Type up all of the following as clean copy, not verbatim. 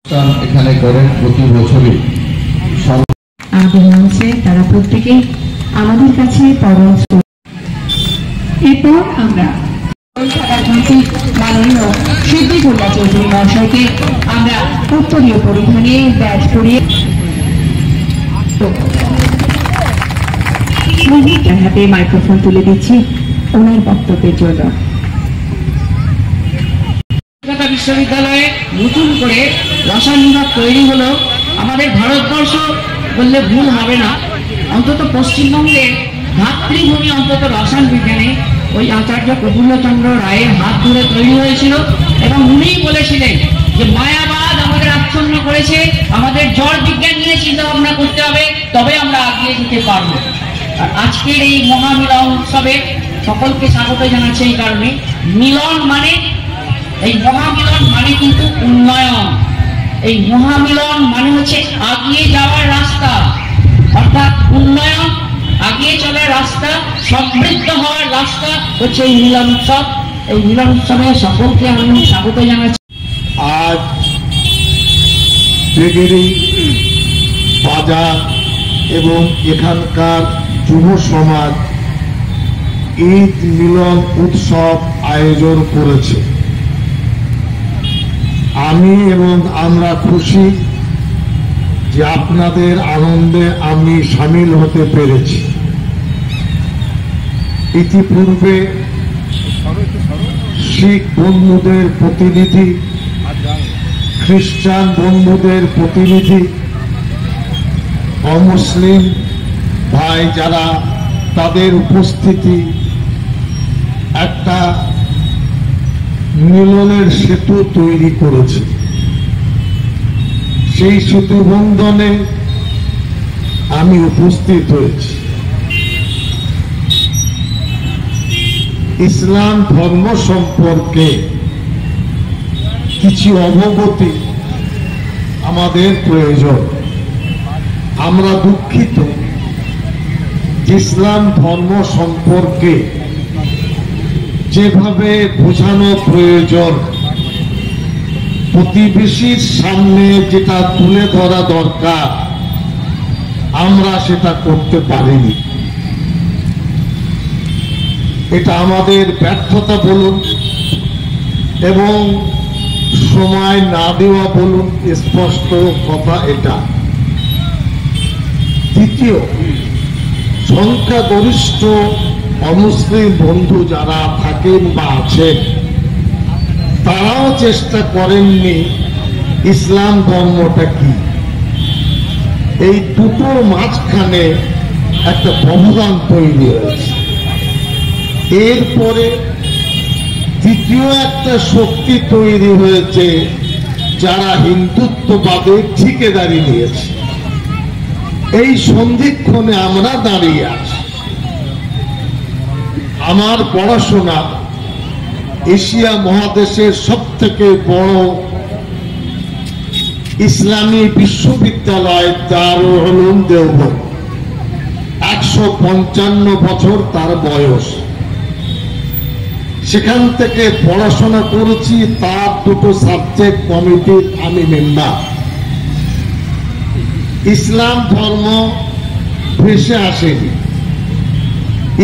এখানে করেন প্রতি বছরই। আমাদের মঞ্চে তারা প্রত্যেকেই আমাদের কাছে পরম। এরপর আমরা মাননীয় সিদ্দিকুল্লাহ চৌধুরী মহাশয়কে আমরা উত্তরীয় পরিধানে ব্যাজ করিয়ে মুহূর্তের হাতে মাইক্রোফোন তুলে দিচ্ছি ওনার বক্তব্যের জন্য। কলকাতা বিশ্ববিদ্যালয়ে নতুন করে রসায়ন বিভাগ তৈরি হলো। আমাদের ভারতবর্ষ বললে ভুল হবে না, অন্তত পশ্চিমবঙ্গের ধাত্রীভূমি অন্তত রসায়ন বিজ্ঞানে ওই আচার্য প্রফুল্লচন্দ্র রায়ের হাত ধরে তৈরি হয়েছিল এবং উনিই বলেছিলেন যে মায়াবাদ আমাদের আচ্ছন্ন করেছে, আমাদের জড় বিজ্ঞান নিয়ে চিন্তা ভাবনা করতে হবে, তবে আমরা এগিয়ে যেতে পারবো। আর আজকের এই মহামিলন উৎসবে সকলকে স্বাগত জানাচ্ছে। এই কারণে মিলন মানে, এই মহামিলন মানে কিন্তু উন্নয়ন। এই মহামিলন মানে হচ্ছে আগিয়ে যাওয়ার রাস্তা, অর্থাৎ উন্নয়ন, আগিয়ে চলার রাস্তা, সমৃদ্ধ হওয়ার রাস্তা হচ্ছে এই মিলন উৎসব। এই মিলন উৎসবে সকলকে আমি স্বাগত জানাচ্ছি। আজ বেগেরি বাজার এবং এখানকার যুব সমাজ ঈদ মিলন উৎসব আয়োজন করেছে। আমি এবং আমরা খুশি যে আপনাদের আনন্দে আমি সামিল হতে পেরেছি। ইতিপূর্বে শিখ বন্ধুদের প্রতিনিধি, খ্রিস্টান বন্ধুদের প্রতিনিধি, অমুসলিম ভাই যারা, তাদের উপস্থিতি একটা মিলনের সেতু তৈরি করেছে। সেই সেতু বন্ধনে আমি উপস্থিত হয়েছি। ইসলাম ধর্ম সম্পর্কে কিছু অবগতি আমাদের প্রয়োজন। আমরা দুঃখিত ইসলাম ধর্ম সম্পর্কে যেভাবে বোঝানো প্রয়োজন, প্রতিবেশীর সামনে যেটা তুলে ধরা দরকার, আমরা সেটা করতে পারিনি। এটা আমাদের ব্যর্থতা বলুন এবং সময় না দেওয়া বলুন, স্পষ্ট কথা এটা। দ্বিতীয়, সংখ্যাগরিষ্ঠ অমুসলিম বন্ধু যারা থাকেন বা আছেন, তারাও চেষ্টা করেননি ইসলাম ধর্মটা কি। এই দুটোর মাঝখানে একটা ব্যবধান তৈরি হয়েছে। এরপরে তৃতীয় একটা শক্তি তৈরি হয়েছে যারা হিন্দুত্ববাদের ঠিকাদারি নিয়েছে। এই সন্ধিক্ষণে আমরা দাঁড়িয়ে আছি। আমার পড়াশোনা এশিয়া মহাদেশের সবথেকে বড় ইসলামী বিশ্ববিদ্যালয় দারুল উলুম দেওবন্দ, 155 বছর তার বয়স। সেখান থেকে পড়াশোনা করেছি, তার দুটো সাবজেক্ট কমিটির আমি মেম্বার। ইসলাম ধর্ম ভেসে আসেনি।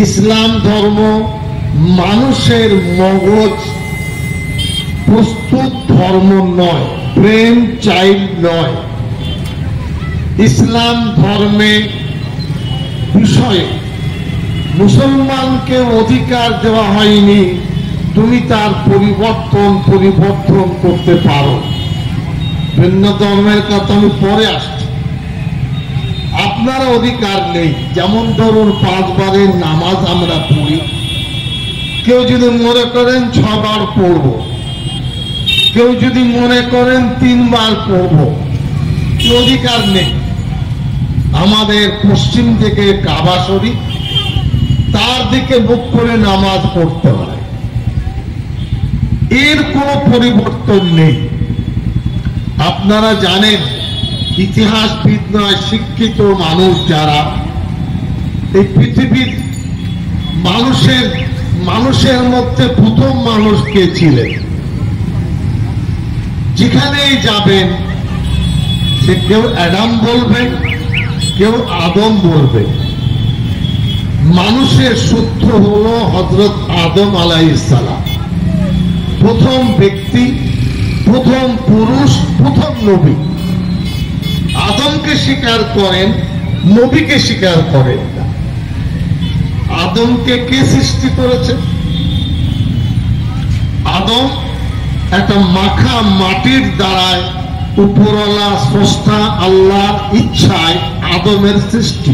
ইসলাম ধর্ম মানুষের মগজ প্রস্তুত ধর্ম নয়, ব্রেন চাইল্ড নয়। ইসলাম ধর্মে বিষয়ে মুসলমানকে অধিকার দেওয়া হয়নি তুমি তার পরিবর্তন করতে পারো। ভিন্ন ধর্মের কথা আমি পরে আসছি। আপনার অধিকার নেই। যেমন ধরুন 5 বারের নামাজ আমরা পড়ি, কেউ যদি মনে করেন 6 বার পড়ব, কেউ যদি মনে করেন 3 বার পড়ব, অধিকার নেই। আমাদের পশ্চিম দিকে কাবা শরীফ, তার দিকে মুখ করে নামাজ পড়তে হয়। এর কোনো পরিবর্তন নেই। আপনারা জানেন, ইতিহাসবিদ নয়, শিক্ষিত মানুষ যারা, এই পৃথিবীর মানুষের মধ্যে প্রথম মানুষ কে ছিলেন? যেখানেই যাবেন সে কেউ অ্যাডাম বলবে, কেউ আদম বলবে। মানুষের সূত্র হলো হযরত আদম আলাইহিস সালাম, প্রথম ব্যক্তি, প্রথম পুরুষ, প্রথম নবী। আদমকে স্বীকার করেন, নবীকে স্বীকার করেন না। আদমকে কে সৃষ্টি করেছে? আদম একটা মাখা মাটির দ্বারায় উপরওয়ালা স্রষ্টা আল্লাহর ইচ্ছায় আদমের সৃষ্টি।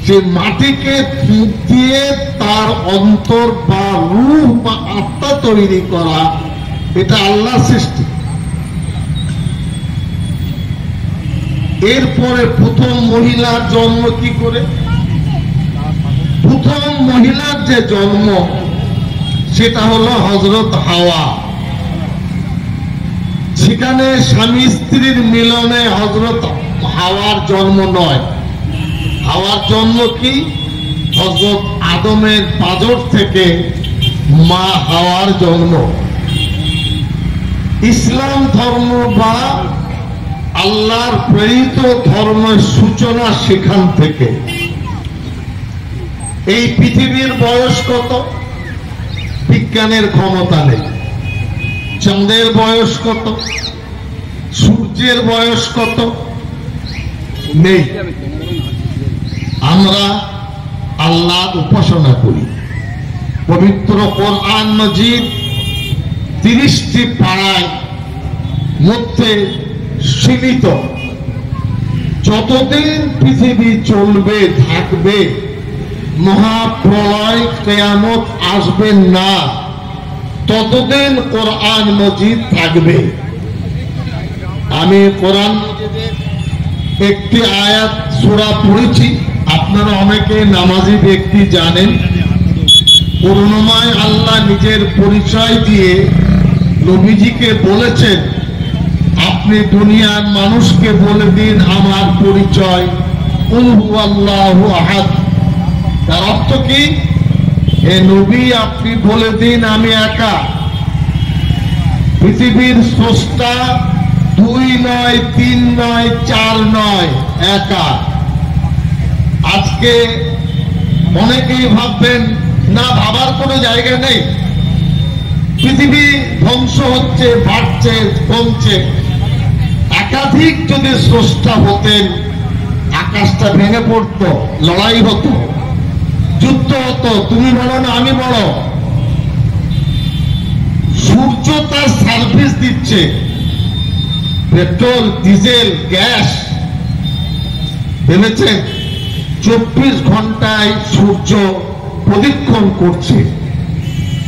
যে মাটিকে ফুঁক দিয়ে তার অন্তর বা রূহ বা আত্মা তৈরি করা, এটা আল্লাহর সৃষ্টি। এরপরে প্রথম মহিলার জন্ম কি করে? প্রথম মহিলার যে জন্ম সেটা হলো হযরত হাওয়া। সেখানে স্বামী স্ত্রীর মিলনে হযরত হাওয়ার জন্ম নয়। হাওয়ার জন্ম কি? হযরত আদমের পাঁজর থেকে মা হাওয়ার জন্ম। ইসলাম ধর্ম বা আল্লাহর প্রেরিত ধর্মের সূচনা সেখান থেকে। এই পৃথিবীর বয়স কত? বিজ্ঞানের ক্ষমতা নেই। চাঁদের বয়স কত? সূর্যের বয়স কত? নেই। আমরা আল্লাহর উপাসনা করি। পবিত্র কোরআন মাজিদ 30টি পারায় মধ্যে সীমিত। যতদিন পৃথিবী চলবে থাকবে, মহাপ্রলয় কিয়ামত আসবে না, ততদিন কোরআন মাজিদ থাকবে। আমি কোরআন মাজিদের একটি আয়াত সূরা পড়েছি, আপনারা অনেকে নামাজি ব্যক্তি জানেন। করুণাময় আল্লাহ নিজের পরিচয় দিয়ে নবীজিকে বলেছেন, আপনি দুনিয়ার মানুষকে বলে দিন আমার পরিচয়, কুল হুয়াল্লাহু আহাদ। তার অর্থ কি? হে নবী, আপনি বলে দিন আমি একা। পৃথিবীর স্রষ্টা 2 নয়, 3 নয়, 4 নয়, একা। আজকে অনেকেই ভাববেন না, ভাবার কোনো জায়গা নেই। পৃথিবী ধ্বংস হচ্ছে, বাড়ছে, কমছে। একাধিক যদি স্রষ্টা হতেন, আকাশটা ভেঙে পড়তো, লড়াই হতো, যুদ্ধ হতো, তুমি বলো না আমি বলো। সূর্য তার সার্ভিস দিচ্ছে, পেট্রোল, ডিজেল, গ্যাস। ভেবেছেন 24 ঘন্টায় সূর্য প্রদক্ষিণ করছে।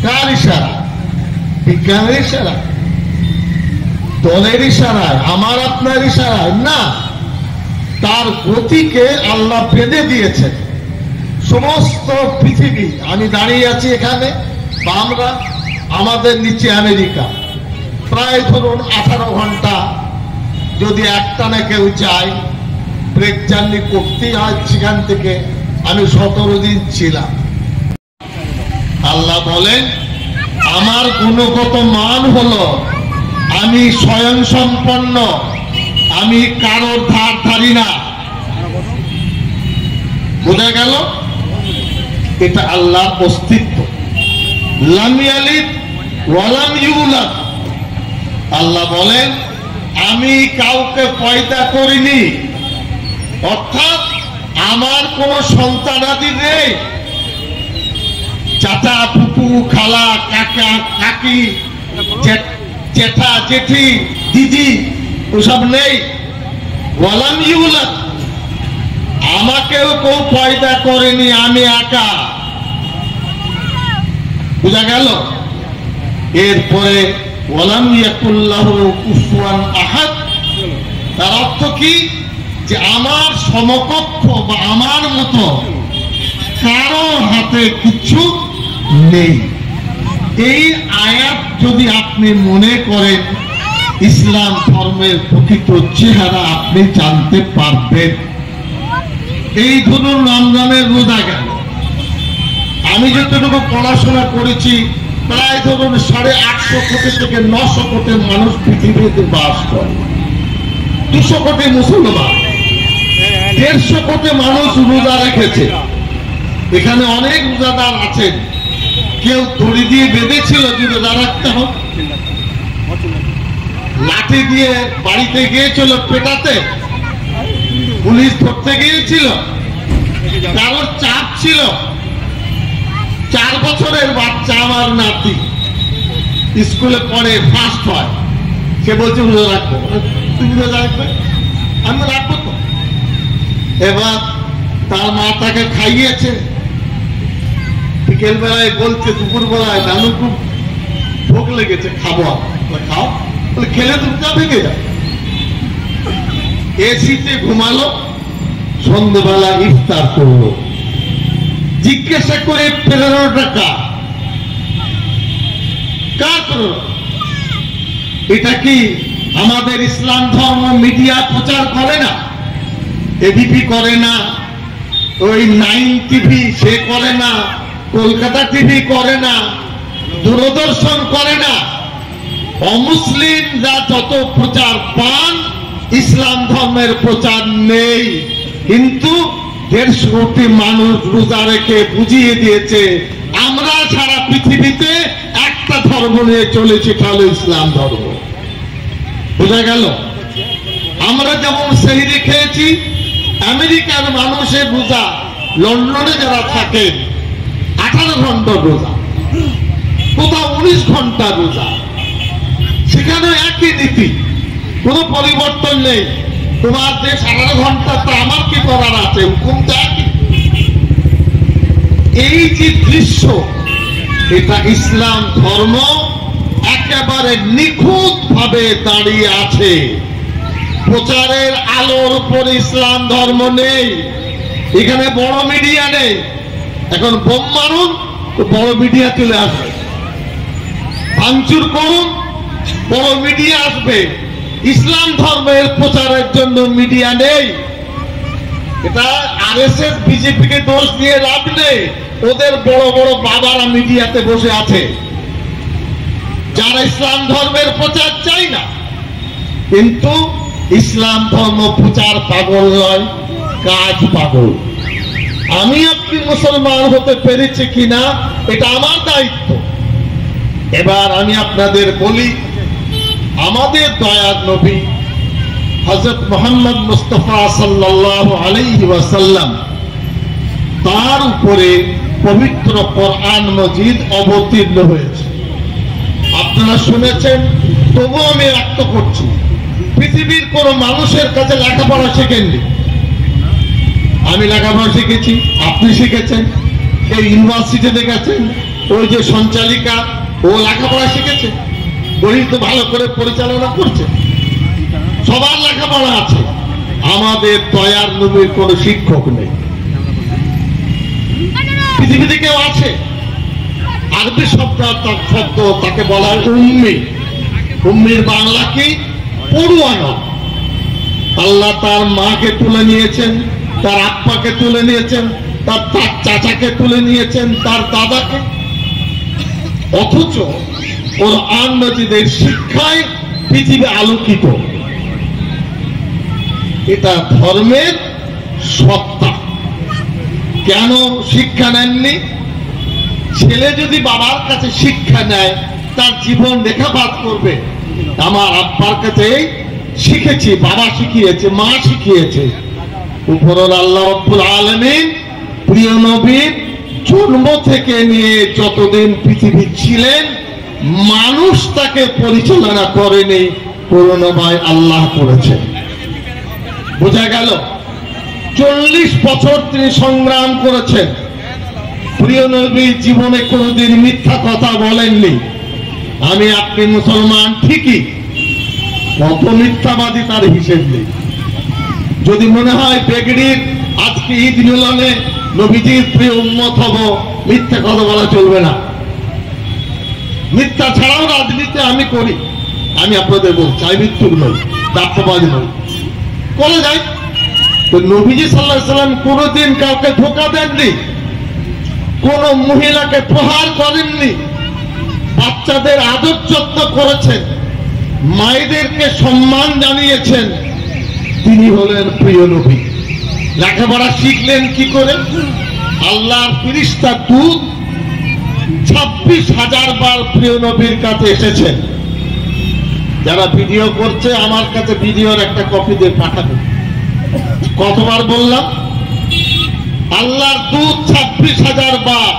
কার ইশারা? বিজ্ঞানের ইশারা? দলের ইশারায়? আমার আপনার ইশারায় না। তার গতিকে আল্লাহ বেঁধে দিয়েছেন। সমস্ত পৃথিবী, আমি দাঁড়িয়ে আছি এখানে, বা আমরা, আমাদের নিচে আমেরিকা, প্রায় ধরুন 18 ঘন্টা যদি একটানে কেউ চায়, ব্রেক জার্নি করতেই হয়। সেখান থেকে আমি 17 দিন ছিলাম। আল্লাহ বলেন, আমার গুণগত মান হলো আমি স্বয়ং সম্পন্ন, আমি কারোর ধার ধারি না। বোঝা গেল? এটা আল্লাহর অস্তিত্ব। লাম ইয়ালিদ ওয়া লাম ইউলাদ। আল্লাহ বলেন, আমি কাউকে পয়দা করিনি, অর্থাৎ আমার কোন সন্তানাদি নেই। চাচা, ফুপু, খালা, কাকা, কাকি, জেঠা, জেঠি, দিদি, ওসব নেই। ওয়া লাম ইউলাদ, আমাকেও কেউ পয়দা করেনি, আমি একা। বুঝা গেল? এরপরে ওয়ালাম ইয়াকুল্লাহু কুফুয়ান আহাদ। তার অর্থ কি? যে আমার সমকক্ষ বা আমার মতো কারো হাতে কিছু নেই। এই আয়াত যদি আপনি মনে করেন, ইসলাম ধর্মের প্রকৃত চেহারা আপনি জানতে পারবেন। এই ধরুন রমজানের রোজা গেল, আমি যতটুকু পড়াশোনা করেছি, প্রায় ধরুন 850 কোটি থেকে 900 কোটি মানুষ পৃথিবীতে বাস করে। 200 কোটি মুসলমান, 150 কোটি মানুষ রোজা রেখেছে। এখানে অনেক রোজাদার আছেন, কেউ দড়ি দিয়ে বেঁধেছিল যে রোজা রাখতে হবে, লাঠি দিয়ে বাড়িতে গিয়েছিল পেটাতে, পুলিশ ধরতে গিয়েছিল, কারোর চাপ ছিল। 4 বছরের বাচ্চা আমার নাতি স্কুলে পড়ে, ফার্স্ট হয়, সে বলছে রোজা রাখবো। তুমি রোজা রাখবে? আমি রাখবো তো। এবার তার মা তাকে খাইয়েছে, বিকেল বেলায় বলছে, দুপুর বেলায় নানু খুব ভোগ লেগেছে, খাবো। খাও, বলে খেলে দুধটা ভেঙে যায়। এসিতে ঘুমালো, সন্ধ্যেবেলা ইফতার করলো। জিজ্ঞাসা করে 15 টাকা কার করলো? এটা কি আমাদের ইসলাম ধর্ম মিডিয়া প্রচার করে না? এবিপি করে না, ওই 9 টিভি সে করে না, কলকাতা টিভি করে না, দূরদর্শন করে না। অমুসলিমরা যত প্রচার পান, ইসলাম ধর্মের প্রচার নেই। কিন্তু 150 কোটি মানুষ রোজা রেখে বুঝিয়ে দিয়েছে আমরা সারা পৃথিবীতে একটা ধর্ম নিয়ে চলেছি, তাহলে ইসলাম ধর্ম। বোঝা গেল? আমরা যেমন সেহরি খেয়েছি, আমেরিকার মানুষের রোজা, লন্ডনে যারা থাকেন 18 ঘন্টার রোজা, কোথাও 19 ঘন্টার রোজা। সেখানে একই নীতি, কোন পরিবর্তন নেই। তোমার দেশ 18 ঘন্টা, তো আমার কি করার আছে? হুকুমটা একই। এই যে দৃশ্য, এটা ইসলাম ধর্ম একেবারে নিখুঁত ভাবে দাঁড়িয়ে আছে। প্রচারের আলোর উপর ইসলাম ধর্ম নেই। এখানে বড় মিডিয়া নেই। এখন বোম মারুন তো বড় মিডিয়া চলে আসবে, ভাঙচুর করুন বড় মিডিয়া আসবে। ইসলাম ধর্মের প্রচারের জন্য মিডিয়া নেই। এটা আরএসএস বিজেপিকে দোষ দিয়ে লাভ নেই, ওদের বড় বড় বাবারা মিডিয়াতে বসে আছে, যারা ইসলাম ধর্মের প্রচার চাই না। কিন্তু ইসলাম ধর্ম প্রচার পাগল নয়, কাজ পাগল। আমি আপনি মুসলমান হতে পেরেছি কিনা এটা আমার দায়িত্ব। এবার আমি আপনাদের বলি, আমাদের দয়ার নবী হযরত মুহাম্মদ মুস্তাফা সাল্লাল্লাহু আলাইহি ওয়াসাল্লাম, তার উপরে পবিত্র কোরআন মজিদ অবতীর্ণ হয়েছে। আপনারা শুনেছেন, তবু আমি ব্যক্ত করছি, পৃথিবীর কোন মানুষের কাছে লেখাপড়া শেখেননি। আমি লেখাপড়া শিখেছি, আপনি শিখেছেন, কেউ ইউনিভার্সিটিতে গেছেন, ওই যে সঞ্চালিকা ও লেখাপড়া শিখেছে, গণিত তো ভালো করে পরিচালনা করছে, সবার লেখাপড়া আছে। আমাদের দয়ার নবীর কোন শিক্ষক নেই। পৃথিবীতে কেউ আছে? আরবি শব্দ তাকে বলা হয় উম্মি। উম্মির বাংলা কি? পড়ুয়ানো। আল্লাহ তার মাকে তুলে নিয়েছেন, তার আব্বাকে তুলে নিয়েছেন, তার চাচাকে তুলে নিয়েছেন, তার দাদাকে। অথচ কোরআন মাজিদের শিক্ষায় পৃথিবী আলোকিত। এটা ধর্মের সত্তা। কেন শিক্ষা নেননি? ছেলে যদি বাবার কাছে শিক্ষা নেয়, তার জীবন রেখাপাত করবে। আমার আব্বার কাছে শিখেছি, বাবা শিখিয়েছে, মা শিখিয়েছে। উপরওয়ালা আল্লাহ রাব্বুল আলামিন প্রিয় নবীর জন্ম থেকে নিয়ে যতদিন পৃথিবী ছিলেন, মানুষ তাকে পরিচালনা করেনি, করুণাময় আল্লাহ করেছেন। বোঝা গেল? 40 বছর তিনি সংগ্রাম করেছেন। প্রিয় নবী জীবনে কোনোদিন মিথ্যা কথা বলেননি। আমি আপনি মুসলমান ঠিকই, কত মিথ্যাবাদী তার হিসেব নেই। যদি মনে হয় বেগড়ির আজকে ঈদ মিলনে নবীজির প্রিয় উম্মত হব, মিথ্যা কথা বলা চলবে না। মিথ্যা ছাড়াও রাজনীতি আমি করি, আমি আপনাদের বলছি, আমি মৃত্যুর নই, দাপ্তবাজ নই, করে যাই। তো নবীজি সাল্লাল্লাহু আলাইহি সাল্লাম কোনোদিন কাউকে ধোঁকা দেননি, কোন মহিলাকে প্রহার করেননি, বাচ্চাদের আদর যত্ন করেছেন, মায়েদেরকে সম্মান জানিয়েছেন, তিনি হলেন প্রিয় নবী। লেখাপড়া শিখলেন কি করে? আল্লাহর ফেরেশতা দূত 26,000 বার প্রিয় নবীর কাছে এসেছেন। যারা ভিডিও করছে আমার কাছে ভিডিওর একটা কপি দিয়ে পাঠাবে। কতবার বললাম? আল্লাহর দূত 26,000 বার।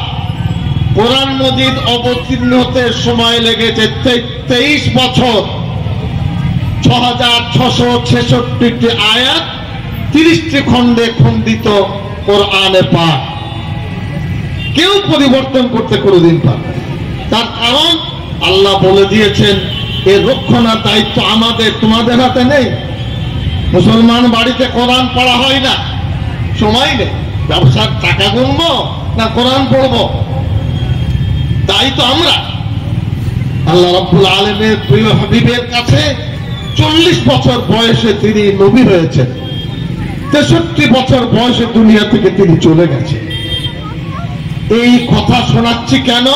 কোরআন মজিদ অবতীর্ণ হতে সময় লেগেছে 23 বছর, 6,666টি আয়াত, 30টি খণ্ডে খণ্ডিত কোরআনে পাক। কেউ পরিবর্তন করতে কোনোদিন পারবে না। তার কারণ আল্লাহ বলে দিয়েছেন এর রক্ষণার দায়িত্ব আমাদের, তোমাদের হাতে নেই। মুসলমান বাড়িতে কোরআন পড়া হয় না, সময় নেই। ব্যবসার টাকা গুনবো না কোরআন পড়বো? দায়িত্ব আমরা। আল্লাহ রাব্বুল আলামিনের প্রিয় হাবিবের কাছে 40 বছর বয়সে তিনি নবী হয়েছেন, 63 বছর বয়সে দুনিয়া থেকে তিনি চলে গেছেন। এই কথা শোনাচ্ছি কেন?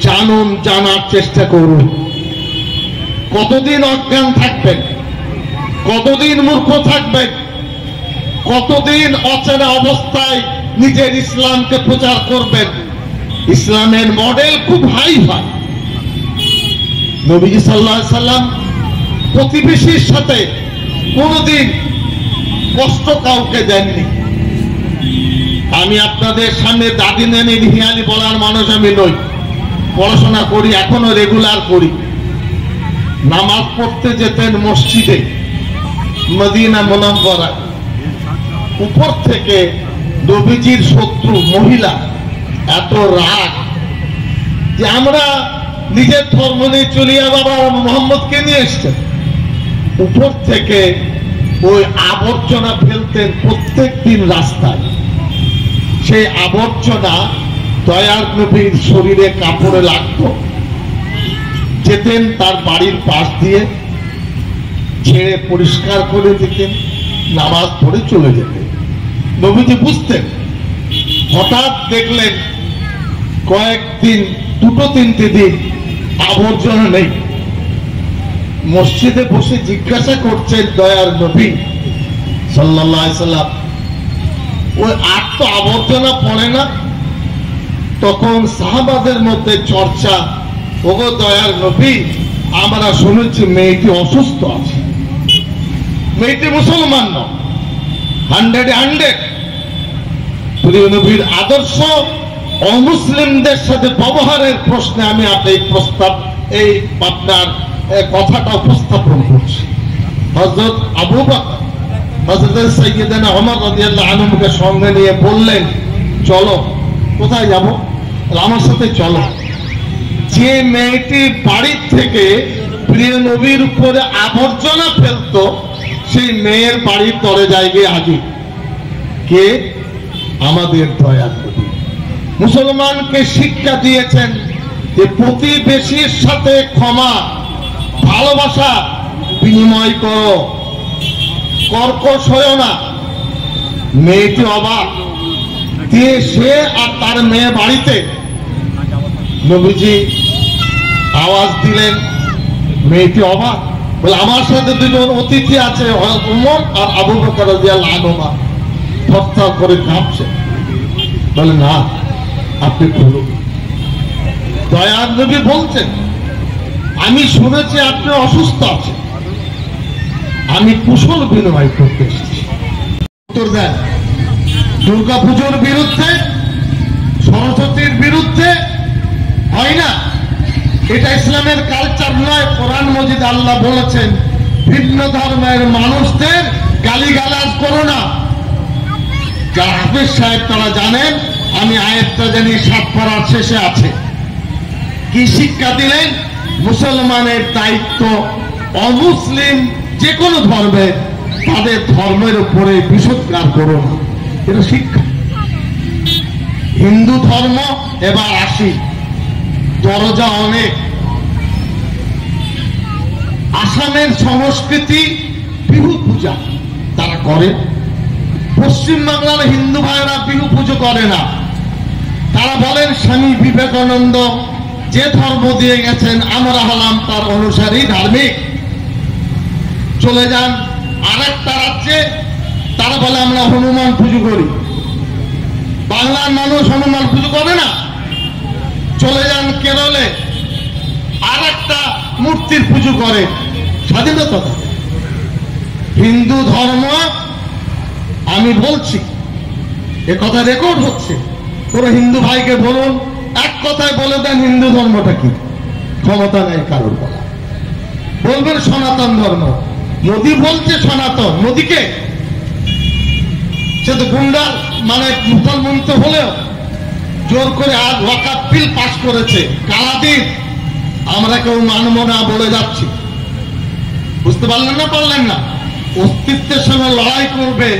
জানুন, জানার চেষ্টা করুন। কতদিন অজ্ঞান থাকবেন? কতদিন মূর্খ থাকবেন? কতদিন অচেনা অবস্থায় নিজের ইসলামকে প্রচার করবেন? ইসলামের মডেল খুব হাই হয়। নবীজি সাল্লাল্লাহু আলাইহি সাল্লাম প্রতিবেশীর সাথে কোনদিন কষ্ট কাউকে দেননি। আমি আপনাদের সামনে দাদি নানি হিয়ালি বলার মানুষ আমি নই। পড়াশোনা করি, এখনো রেগুলার করি। নামাজ পড়তে যেতেন মসজিদে মদিনা মুনাওয়ারা। উপর থেকে নবীজির শত্রু মহিলা এত রাগ যে আমরা নিজের ধর্ম নিয়ে চলিয়া বাবা মোহাম্মদকে নিয়ে এসছেন। উপর থেকে ওই আবর্জনা ফেলতেন প্রত্যেক দিন রাস্তায়। সেই আবর্জনা দয়ার নবীর শরীরে কাপড়ে লাগতো। যেতেন তার বাড়ির পাশ দিয়ে, ঝেড়ে পরিষ্কার করে দিতেন, নামাজ পড়ে চলে যেতেন। নবীজি বুঝতেন। হঠাৎ দেখলেন কয়েকদিন, 2-3 দিন আবর্জনা নেই। মসজিদে বসে জিজ্ঞাসা করছেন দয়ার নবী সাল্লাল্লাহু আলাইহি সাল্লাম, ওই আর তো আবর্জনা পড়ে না। তখন সাহাবাদের মধ্যে চর্চা, ওগো দয়ার নবী, আমরা শুনেছি মেয়েটি অসুস্থ আছে। মেয়েটি মুসলমান নয়, 100 প্রিয় নবীর আদর্শ অমুসলিমদের সাথে ব্যবহারের প্রশ্নে আমি আপনার কথাটা উপস্থাপন করছি। হযরত আবু বকর হযরত সাইয়েদনা ওমর রাদিয়াল্লাহু আনহুকে সঙ্গে নিয়ে বললেন, চলো। কোথায় যাব? আমার সাথে চলো। যে মেয়েটি বাড়ির থেকে প্রিয় নবীর উপরে আবর্জনা ফেলতো, সেই মেয়ের বাড়ির দরজায় গিয়ে হাজির। কে? আমাদের দয়ার নবী। মুসলমানকে শিক্ষা দিয়েছেন যে প্রতিবেশীর সাথে ক্ষমা, ভালোবাসা বিনিময় করো, কর্কশ হয়েও না। মেয়েটি অবাক দিয়ে সে আর তার মেয়ে বাড়িতে। নবীজি আওয়াজ দিলেন, মেয়েটি অবাক, বলে আমার সাথে দুজন অতিথি আছে, ওমর আর আবু বকর রাদিয়াল্লাহু আনহুমা। থরথর করে কাঁপছে। বলে না, আপনি খুলুন। দয়ার নবী বলছেন, আমি শুনেছি আপনি অসুস্থ আছেন, আমি কুশল বিনিময় করতে এসেছি। উত্তর দেন, দুর্গা পুজোর বিরুদ্ধে, সরস্বতীর বিরুদ্ধে হয় না। এটা ইসলামের কালচার নয়। কোরআন মজিদ আল্লাহ বলেছেন ভিন্ন ধর্মের মানুষদের গালিগালাজ করো না। যারা হাফেজ সাহেব তারা জানেন, আমি আয়াতটা জানি 7 পারার শেষে আছে। কি শিক্ষা দিলেন? মুসলমানের দায়িত্ব অমুসলিম যে কোনো ধর্মের, তাদের ধর্মের উপরে বিষোদ্গার করো না। এটা শিক্ষা। হিন্দু ধর্ম, এবার আসি, দরজা অনেক। আসামের সংস্কৃতি বিহু পূজা তারা করে। পশ্চিম বাংলার হিন্দু ভাইরা বিহু পুজো করে না। তারা বলেন স্বামী বিবেকানন্দ যে ধর্ম দিয়ে গেছেন আমরা হলাম তার অনুসারী, ধার্মিক। চলে যান আর একটা রাজ্যে তারা বলে আমরা হনুমান পুজো করি। বাংলার মানুষ হনুমান পুজো করে না। চলে যান কেরলে, আর একটা মূর্তির পুজো করে। স্বাধীনতা। হিন্দু ধর্ম, আমি বলছি, এ কথা রেকর্ড হচ্ছে, কোন হিন্দু ভাইকে বলুন, এক কথায় বলে দেন হিন্দু ধর্মটা কি। ক্ষমতা নেই কারোর বলা। বলবেন সনাতন ধর্ম। মোদী বলছে সনাতন। মোদীকে সে তো গুন্ডার মানে মুসলমান তো হলেও জোর করে আজ ওয়াকাফ বিল পাস করেছে। কালাদিন আমরা কেউ মানব না বলে যাচ্ছি। বুঝতে পারলেন না? পারলেন না? অস্তিত্বের সঙ্গে লড়াই করবে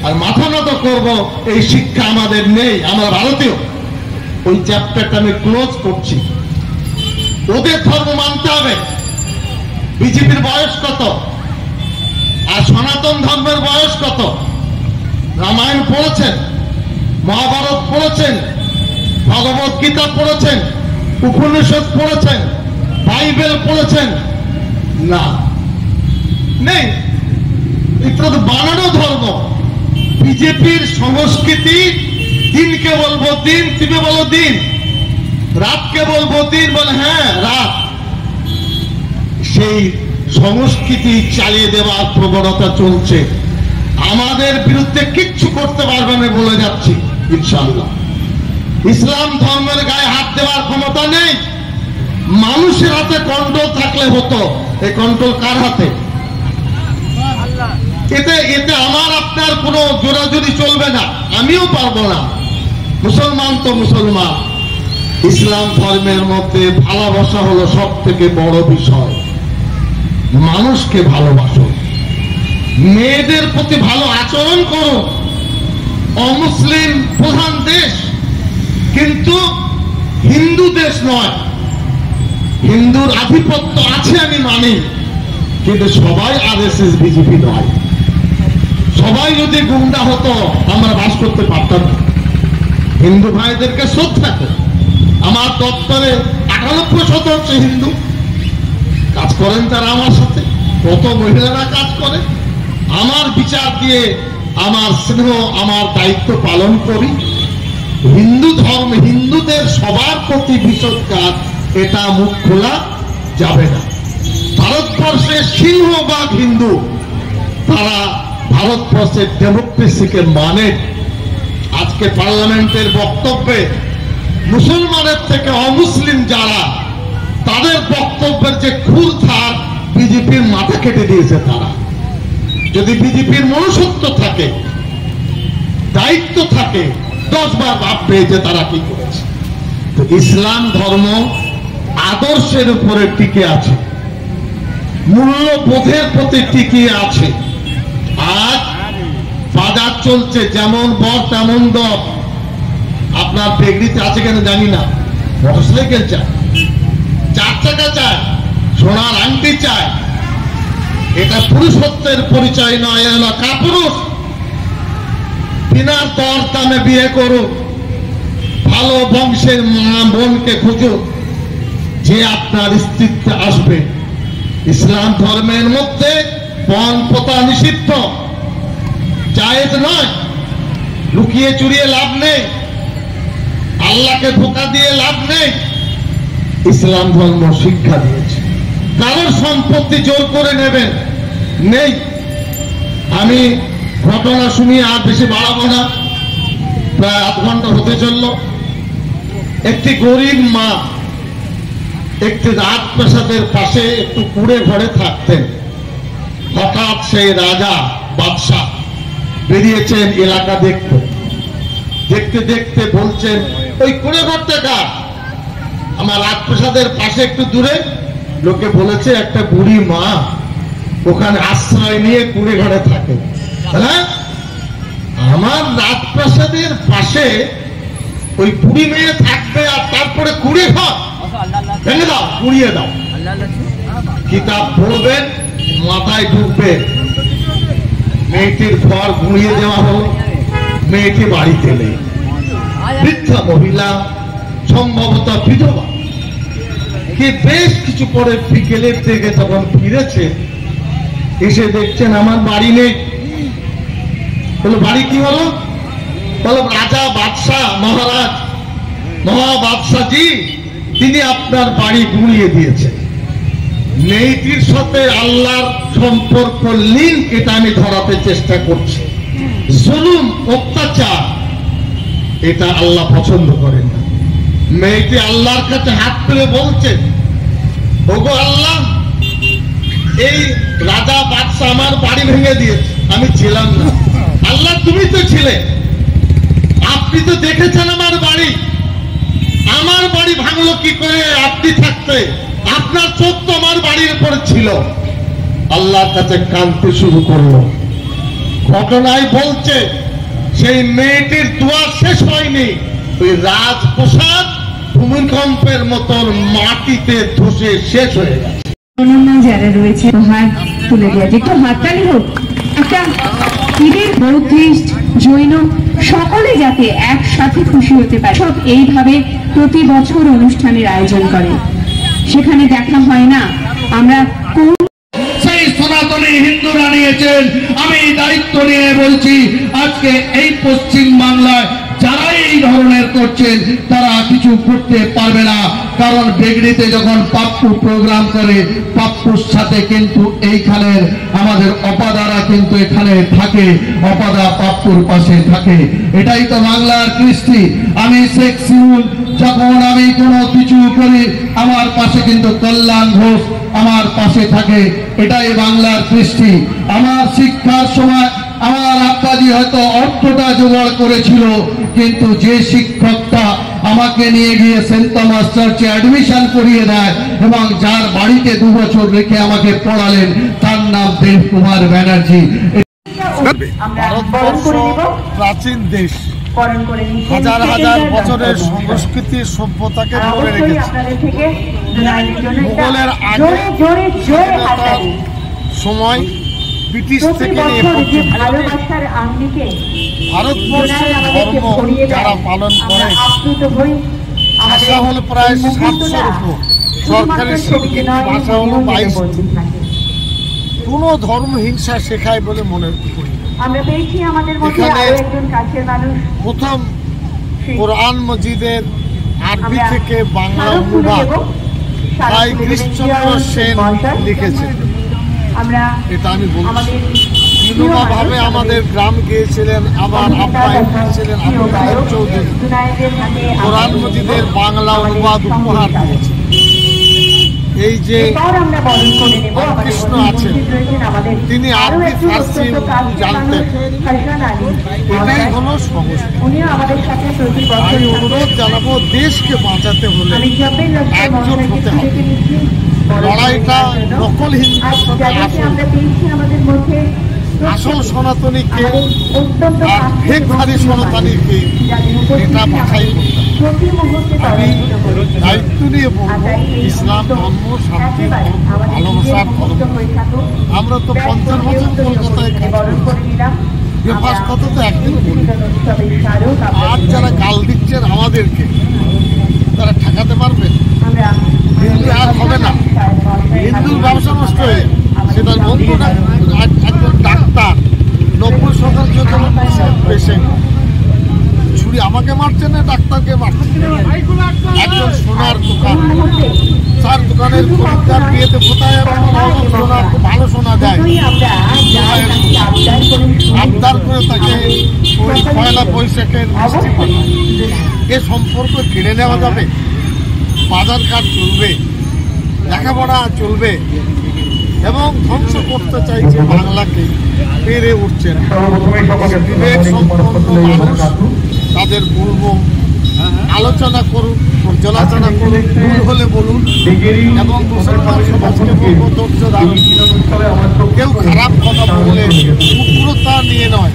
আর মাথা নত করব, এই শিক্ষা আমাদের নেই। আমরা ভারতীয়। ওই চ্যাপ্টারটা আমি ক্লোজ করছি। ওদের ধর্ম মানতে হবে। বিজেপির বয়স কত আর সনাতন ধর্মের বয়স কত? রামায়ণ পড়েছেন, মহাভারত পড়েছেন, ভগবত গীতা পড়েছেন, উপনিষদ পড়েছেন, বাইবেল পড়েছেন? না, নেই। এটা তো বানানো ধর্ম। বিজেপির সংস্কৃতি দিনকে বলবো দিন, তুমি বলো দিন, রাতকে বলবো দিন, বলে হ্যাঁ রাত। সেই সংস্কৃতি চালিয়ে দেওয়ার প্রবণতা চলছে। আমাদের বিরুদ্ধে কিচ্ছু করতে পারবে না বলে যাচ্ছি ইনশাআল্লাহ। ইসলাম ধর্মের গায়ে হাত দেওয়ার ক্ষমতা নেই। মানুষের হাতে কন্ট্রোল থাকলে হতো। এই কন্ট্রোল কার হাতে? এতে আমার আপনার কোনো জোরাজুরি চলবে না। আমিও পারবো না। মুসলমান তো মুসলমান। ইসলাম ধর্মের মধ্যে ভালোবাসা হলো সব থেকে বড় বিষয়। মানুষকে ভালোবাসো, মেয়েদের প্রতি ভালো আচরণ করো। অমুসলিম প্রধান দেশ, কিন্তু হিন্দু দেশ নয়। হিন্দুর আধিপত্য আছে আমি মানি, কিন্তু সবাই আরএসএস বিজেপি নয়। সবাই যদি গুন্ডা হতো আমরা বাস করতে পারতাম না। হিন্দু ভাইদেরকে শ্রদ্ধা করে। আমার দপ্তরে 98% হিন্দু কাজ করেন। তারা আমার সাথে, কত মহিলারা কাজ করে। আমার বিচার দিয়ে আমার স্নেহ, আমার দায়িত্ব পালন করি। হিন্দু ধর্ম, হিন্দুদের সবার প্রতি ভীষণ কাজ, এটা মুখ খোলা যাবে না। ভারতবর্ষের সিংহভাগ হিন্দু, তারা ভারতবর্ষের ডেমোক্রেসিকে মানে। আজকে পার্লামেন্টের বক্তব্যে মুসলমানের থেকে অমুসলিম যারা, তাদের বক্তব্যের যে খুর থার বিজেপির মাথা কেটে দিয়েছে তারা। যদি বিজেপির মনুষ্যত্ব থাকে, দায়িত্ব থাকে, 10 বার ভাববে যে তারা কি করেছে। তো ইসলাম ধর্ম আদর্শের উপরে টিকে আছে, মূল্যবোধের প্রতি টিকে আছে। আজ বাজার চলছে যেমন বর তেমন দর। আপনার বেগড়িতে আছে কেন জানি না, মোটরসাইকেল চায়, 4 চাকা চায়, সোনার আংটি চায়। এটা পুরুষত্বের পরিচয় নয়, এলো কাপুরুষ। বিনা দর দামে বিয়ে করুন, ভালো বংশের মা বোনকে খুঁজুন, যে আপনার স্ত্রীত্বে আসবে। ইসলাম ধর্মের মধ্যে পণ প্রথা নিষিদ্ধ, জায়েজ নয়। লুকিয়ে চুরিয়ে লাভ নেই, আল্লাহকে ধোঁকা দিয়ে লাভ নেই। ইসলাম ধর্ম শিক্ষা দিয়েছে। কারোর সম্পত্তি জোর করে নেবেন নেই। আমি ঘটনা শুনিয়ে আর বেশি বাড়াবো না, প্রায় আধ ঘন্টা হতে চলল। একটি গরিব মা একটি রাজপ্রাসাদের পাশে একটু কুড়ে ঘরে থাকতেন। হঠাৎ সেই রাজা বাদশাহ বেরিয়েছেন এলাকা দেখতে। দেখতে দেখতে বলছেন, ওই কুড়ে ঘরটা কার? আমার রাজপ্রাসাদের পাশে একটু দূরে। লোকে বলেছে একটা বুড়ি মা ওখানে আশ্রয় নিয়ে কুড়ে ঘরে থাকে। হ্যাঁ, আমার রাজপ্রাসাদের পাশে ওই বুড়ি মেয়ে থাকবে আর তারপরে কুড়ে ঘর? ভেঙে দাও, পুড়িয়ে দাও। কিতাব পড়বেন, মাথায় ঢুকবে। মেয়েটির ঘর গুঁড়িয়ে দেওয়া হলো, মেয়েটি বাড়িতে নেই। বৃদ্ধা মহিলা, সম্ভবত বিধবা, কি বেশ কিছু পরে বিকেলের দিকে যখন ফিরেছে, এসে দেখছেন আমার বাড়ি নেই। বলো বাড়ি কি হলো? বলো রাজা বাদশাহ মহারাজ মহাবাদশাহজি তিনি আপনার বাড়ি গুঁড়িয়ে দিয়েছেন। মেয়েটির সাথে আল্লাহর সম্পর্ক লিঙ্ক, এটা আমি ধরাতে চেষ্টা করছি। জুলুম অত্যাচার এটা আল্লাহ পছন্দ করেন না। মেয়েটি আল্লাহর কাছে হাত তুলে বলছে, ওগো আল্লাহ, এই রাজা বাদশাহ আমার বাড়ি ভেঙে দিয়েছে, আমি ছিলাম না। আল্লাহ তুমি তো ছিলে, আপনি তো দেখেছেন আমার বাড়ি ভাঙলো কি করে? আপনি থাকতে আপনার চোখ তো আমার বাড়ির উপর ছিল। আল্লাহর কাছে কাঁদতে শুরু করলো। ঘটনায় বলছে সেই মেয়েটির দোয়া শেষ হয়নি, ওই রাজপ্রাসাদ ভূমিকম্পের মতন মাটিতে ধসে শেষ হয়ে গেছে। যারা রয়েছে হাত তুলে দেওয়া, একটু হাততালি হোক। একটা ঈদের বৌদ্ধিস্ট জৈন সকলে যাতে একসাথে খুশি হতে পারে, সব এইভাবে প্রতি বছর অনুষ্ঠানের আয়োজন করে। সেখানে দেখা হয় না আমরা কোন সেই সনাতনী হিন্দুরা নিয়েছেন। আমি দায়িত্ব নিয়ে বলছি, আজকে এই পশ্চিম বাংলায় যারা এই ধরনের করছেন তারা কিছু করতে পারবে না। কারণ বেগড়িতে যখন পাপ্পু প্রোগ্রাম করে, পাপ্পুর সাথে কিন্তু এইখানের আমাদের অপাদারা কিন্তু এখানে থাকে, অপাদা পাপ্পুর পাশে থাকে। এটাই তো বাংলার কৃষ্টি। আমি শেখ সিউল যখন আমি কোনো কিছু করি, আমার পাশে কিন্তু কল্যাণ ঘোষ আমার পাশে থাকে। এটাই বাংলার কৃষ্টি। আমার শিক্ষার সময় আমার আব্বাজি হয়তো অর্থটা জোগাড় করেছিল, কিন্তু যে শিক্ষকটা আমাকে নিয়ে গিয়ে সেন্ট থমাস চার্চে অ্যাডমিশন করিয়ে দেয় এবং যার বাড়িতে 2 বছর রেখে আমাকে পড়ালেন, তার নাম দেব কুমার ব্যানার্জি। ভারতবর্ষ প্রাচীন দেশ, হাজার হাজার বছরের সংস্কৃতি সভ্যতাকে ধরে রেখেছে। মুঘলের আগে স্বাধীনতার সময় ব্রিটিশ থেকে নিয়ে ভারতবর্ষের ধর্ম যারা পালন করে, ভাষা হল প্রায় 700-র উপর, সরকারি স্বীকৃত ভাষা হল 22টি। কোনো ধর্ম হিংসা শেখায় বলে মনে করি। এখানে প্রথম কোরআন মজিদের আরবি থেকে বাংলা অনুবাদ ভাই কৃষ্ণচন্দ্র সেন লিখেছে। এটা আমি বলছি। বিনোবা ভাবে আমাদের গ্রাম গিয়েছিলেন, আবার আব্বাই গিয়েছিলেন আবুল কালাম চৌধুরী, কোরআন মজিদের বাংলা অনুবাদ উপহার দিয়েছে। এই যে রামকৃষ্ণ আছেন, তিনি আরবি ফার্সি জানতেন। এটাই হলো সংস্কৃতি। আমি অনুরোধ জানাবো, দেশকে বাঁচাতে হলে একজোট হতে হবে। লড়াইটা নকল হিন্দুর সাথে আসল সনাতনীকে আর ফেকধারী সনাতনীকে এটা বাছাই করতে হবে। আমি দায়িত্ব নিয়ে বলবো, ইসলাম ধর্ম শান্তি ভালোবাসার ধর্ম। আমরা তো 50 বছর কলকাতায় কাজ করছি, বেফাস কথা তো একদিন বলি। আর যারা গাল দিচ্ছেন আমাদেরকে, তারা ঠেকাতে পারবে? হিন্দু আর হবে না, হিন্দুর ব্যবসা নষ্ট হয়ে। সেটা বন্ধুরা একজন ডাক্তার 90% পেশেন্ট, ছুরি আমাকে মারছে না, ডাক্তারকে মারছে। একজন সোনার দোকান, তার দোকানের খরিদ্দার বিয়েতে কোথায় সোনা, খুব ভালো সোনা দেয়, আবদার করে তাকে ওই 1 বৈশাখের মিষ্টি পাঠায়। এ সম্পর্ক কেড়ে নেওয়া যাবে? বাজার ঘাট চলবে, লেখাপড়া চলবে, এবং ধ্বংস করতে চাইছে বাংলাকে, পেরে উঠছেন। বিবেক সম্পন্ন মানুষ, তাদের বলবো আলোচনা করুন, পর্যালোচনা করুন, ভুল হলে বলুন, এবং মুসলমান সমাজকে বলবো ধৈর্য ধারণ। কেউ খারাপ কথা বললে উগ্রতা নিয়ে নয়,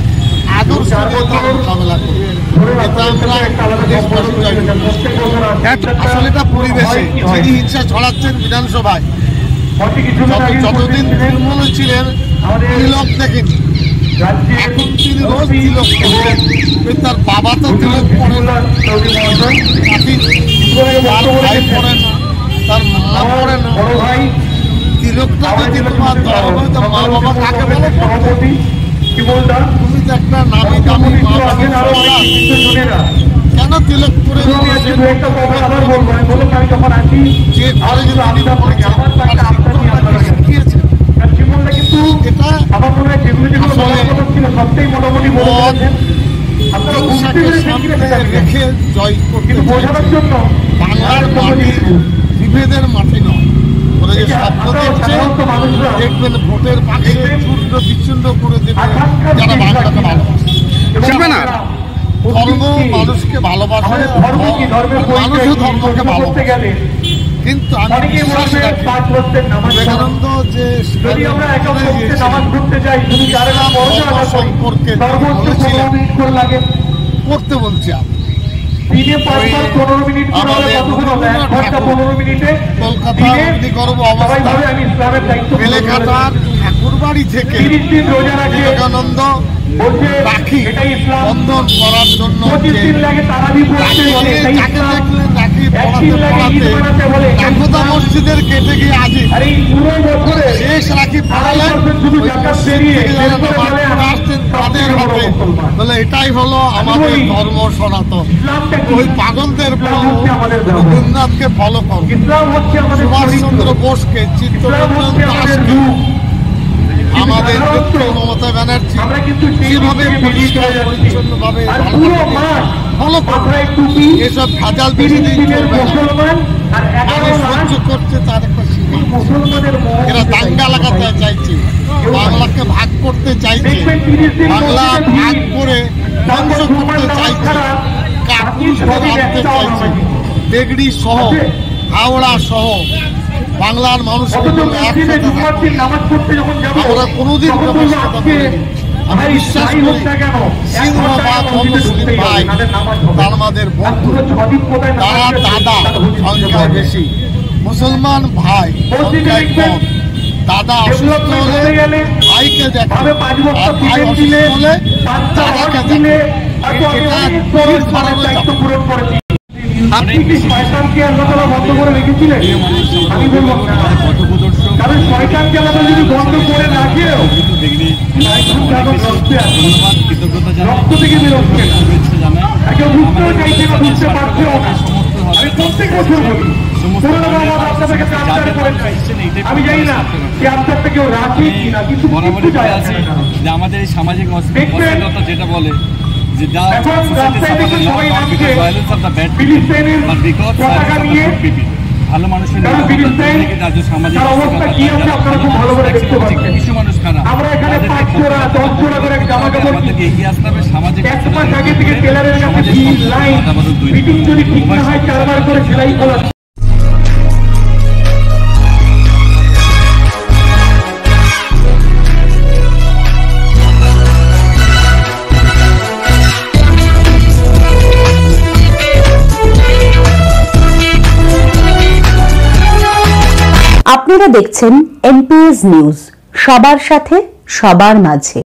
আদর্শ নিয়ে তার মোকাবেলা করুন। এটা আমরা আসলে এটা পরিবেশে যিনি হিংসা ছড়াচ্ছেন বিধানসভায়, যতদিন তৃণমূল ছিলেন তিলক দেখেনি, এখন তিনি রোজ তিলক করছেন। তার বাবা তো তিলক পড়েন, তার ভাই পড়েন, তার মা পড়েন, তিলকটা যদি তোমার দল হয় তো মা বাবা কাকে বলে সভাপতি শিবলদার তুমি তো একটা নামি দামি মা আছেন আরো অনেক শিক্ষকজনেরা। কেন তিলক করে আমি আজকে দু একটা কথা আবার বলবো। আমি বললাম আমি যখন আসি যে আরো যদি আবদার থাকে আমার একটা আবদার নিয়ে আপনারা গেছেন। শিখিয়েছে আর শিবলদা কিন্তু এটা আমার মনে হয় যেগুলো যেগুলো আসলে বলার কথা ছিল সবটাই মোটামুটি বলে দিয়েছেন। আপনারা বুঝতে হিংসাকে পেরেছেন সামনে কিনা সেটা রেখে জয় করতে কিন্তু বোঝানোর জন্য বাংলার মাটি বিভেদের মাটি নয় বলে যে শব্দ দিচ্ছে দেখবেন ভোটের পাশে চূর্ণ বিচ্ছিন্ন করে দেবে যারা বাংলাকে ভালোবাসে ধর্ম মানুষকে ভালোবাসে মানুষও ধর্মকে ভালোবাসে কিন্তু আমি বিশ্বাস রাখি বিবেকানন্দ যে সম্পর্কে করতে বলছি বেলেঘাটার ঠাকুরবাড়ি থেকে বিবেকানন্দ রাখি বন্ধন করার জন্য একতা মসজিদের কেটে গিয়ে আজি শেষ রাখি পড়ালেন আসতেন তাদের হবে বলে এটাই হলো আমাদের ধর্ম সনাতন। ওই পাগলদের রবীন্দ্রনাথকে ফলো করো, সুভাষচন্দ্র বোসকে, চিত্তরঞ্জন দাসকে, আমাদের মমতা ব্যানার্জি যেভাবে পরিষ্কার পরিচ্ছন্নভাবে ফলো করো। এসব ভেজাল বেশিদিন চলবে মানুষ সহ্য করছে তার একটা সীমা। এরা দাঙ্গা লাগাতে চাইছে, বাংলাকে ভাগ করতে চাইছে, বাংলা ভাগ করে ধ্বংস করতে চাইছে, কাপুরুষদের আনতে চাইছে। বেগড়ি সহ হাওড়া সহ বাংলার মানুষকে একসাথে আমরা কোনোদিন ব্যবস্থা করিনি। আমি বিশ্বাস করি সিংহবাদ মুসলিম ভাই তার আমাদের বন্ধু, তারা দাদা সংখ্যায় বেশি, মুসলমান ভাই সংখ্যায় কম। দাদা অসুস্থ হলে ভাইকে দেখে, আর ভাই অসুস্থ হলে দাদাকে দেখে। আপনি কি শয়তানকে আল্লাহ বন্ধ করে রেখেছিলেন? আমি বলবো না, কারণ শয়তানকে আল্লাহ যদি বন্ধ করে রাখেও রক্ত থেকে বেরোচ্ছে না, একে বুঝতেও চাইছে না, বুঝতে পারছেও না। আমি প্রত্যেক বছর বলি আপনাদের কাছে আবদার করে চাই, আমি জানি না যে আবদারটা কেউ রাখে কিনা, কিন্তু আমাদের এই সামাজিক অস্থিরতা যেটা বলে ভালো মানুষের কিছু মানুষ খারাপ এগিয়ে আসতে হবে সামাজিক আপনারা দেখছেন এনপিএস নিউজ, সবার সাথে সবার মাঝে।